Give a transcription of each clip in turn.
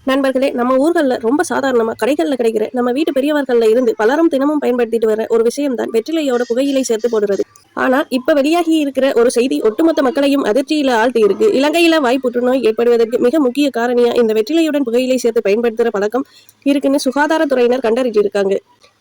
நண்பர்களே, நம்ம ஊர்கள்ல ரொம்ப சாதாரணமா கடைகள்ல கிடைக்கிற நம்ம வீட்டு பெரியவர்கள்ல இருந்து பலரும் தினமும் பயன்படுத்திட்டு வர ஒரு விஷயம் தான் வெற்றிலையோட புகையிலை சேர்த்து போடுறது. ஆனா இப்ப வெளியாகி இருக்கிற ஒரு செய்தி ஒட்டுமொத்த மக்களையும் அதிர்ச்சியில ஆழ்த்தி இருக்கு. இலங்கையில வாய் புற்றுநோய் ஏற்படுவதற்கு மிக முக்கிய காரணியா இந்த வெற்றிலையுடன் புகையிலை சேர்த்து பயன்படுத்துற பழக்கம் இருக்குன்னு சுகாதாரத்துறையினர் கண்டறிஞ்சிருக்காங்க.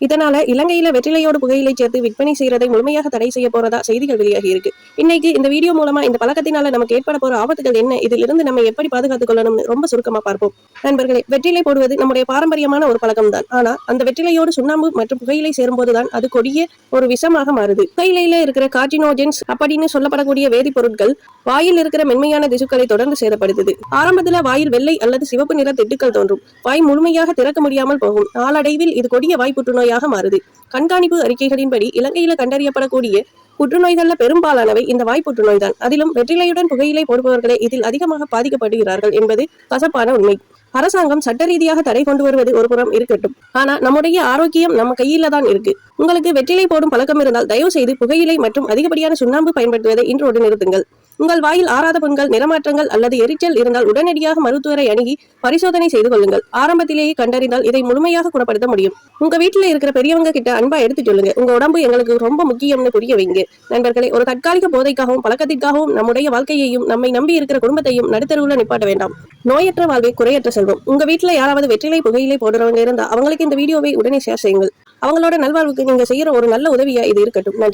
இதனால இலங்கையில வெற்றிலையோடு புகையிலை சேர்த்து விற்பனை செய்யறதை முழுமையாக தடை செய்ய போறதா செய்திகள் வெளியாகி இருக்கு. இன்னைக்கு இந்த வீடியோ மூலமா இந்த பழக்கத்தினால நமக்கு ஏற்பட போற ஆபத்துகள் என்ன, இதிலிருந்து நம்ம எப்படி பாதுகாத்துக் கொள்ளணும்னு ரொம்ப சுருக்கமா பார்ப்போம். நண்பர்களே, வெற்றிலை போடுவது நம்முடைய பாரம்பரியமான ஒரு பழக்கம் தான். ஆனா அந்த வெற்றிலையோடு சுண்ணாம்பு மற்றும் புகையிலை சேரும்போதுதான் அது கொடிய ஒரு விஷமாக மாறுது. புகையிலையில இருக்கிற கார்டினோஜென்ஸ் அப்படின்னு சொல்லப்படக்கூடிய வேதிப்பொருட்கள் வாயில் இருக்கிற மென்மையான திசுக்களை தொடர்ந்து சேதப்படுத்துது. ஆரம்பத்துல வாயில் வெள்ளை அல்லது சிவப்பு நிற திட்டுக்கள் தோன்றும். வாய் முழுமையாக திறக்க முடியாமல் போகும். நாளடைவில் இது கொடிய வாய் புற்றுநோயாக மாறுது. கண்காணிப்பு அறிக்கைகளின்படி இலங்கையில கண்டறியப்படக்கூடிய புற்றுநோய்கள்ல பெரும்பாலானவை இந்த வாய் புற்றுநோய் தான். அதிலும் வெற்றிலையுடன் புகையிலை போடுபவர்களே இதில் அதிகமாக பாதிக்கப்படுகிறார்கள் என்பது கசப்பான உண்மை. அரசாங்கம் சட்ட ரீதியாக தடை கொண்டு வருவது ஒரு புறம் இருக்கட்டும், ஆனா நம்முடைய ஆரோக்கியம் நம்ம கையில தான் இருக்கு. உங்களுக்கு வெற்றிலை போடும் பழக்கம் இருந்தால் தயவு செய்து புகையிலை மற்றும் அதிகப்படியான சுண்ணாம்பு பயன்படுத்துவதை இன்றோடு நிறுத்துங்கள். உங்கள் வாயில் ஆறாத புண்கள், நிறமாற்றங்கள் அல்லது எரிச்சல் இருந்தால் உடனடியாக மருத்துவரை அணுகி பரிசோதனை செய்து கொள்ளுங்கள். ஆரம்பத்திலேயே கண்டறிந்தால் இதை முழுமையாக குணப்படுத்த முடியும். உங்க வீட்டுல இருக்கிற பெரியவங்க கிட்ட அன்பா எடுத்து சொல்லுங்க. உங்க உடம்பு எங்களுக்கு ரொம்ப முக்கியம்னு புரிய வைங்க. நண்பர்களே, ஒரு தற்காலிக போதைக்காகவும் பழக்கத்திற்காகவும் நம்முடைய வாழ்க்கையையும் நம்மை நம்பி இருக்கிற குடும்பத்தையும் நடுத்தருவுல நிப்பாட்ட வேண்டாம். நோயற்ற வாழ்வை குறையற்ற செல்வம். உங்க வீட்டுல யாராவது வெற்றிலை புகையிலை போடுறவங்க இருந்தா அவங்களுக்கு இந்த வீடியோவை உடனே ஷேர் செய்யுங்கள். அவங்களோட நல்வாழ்வுக்கு நீங்க செய்யற ஒரு நல்ல உதவியா இது இருக்கட்டும். நன்றி.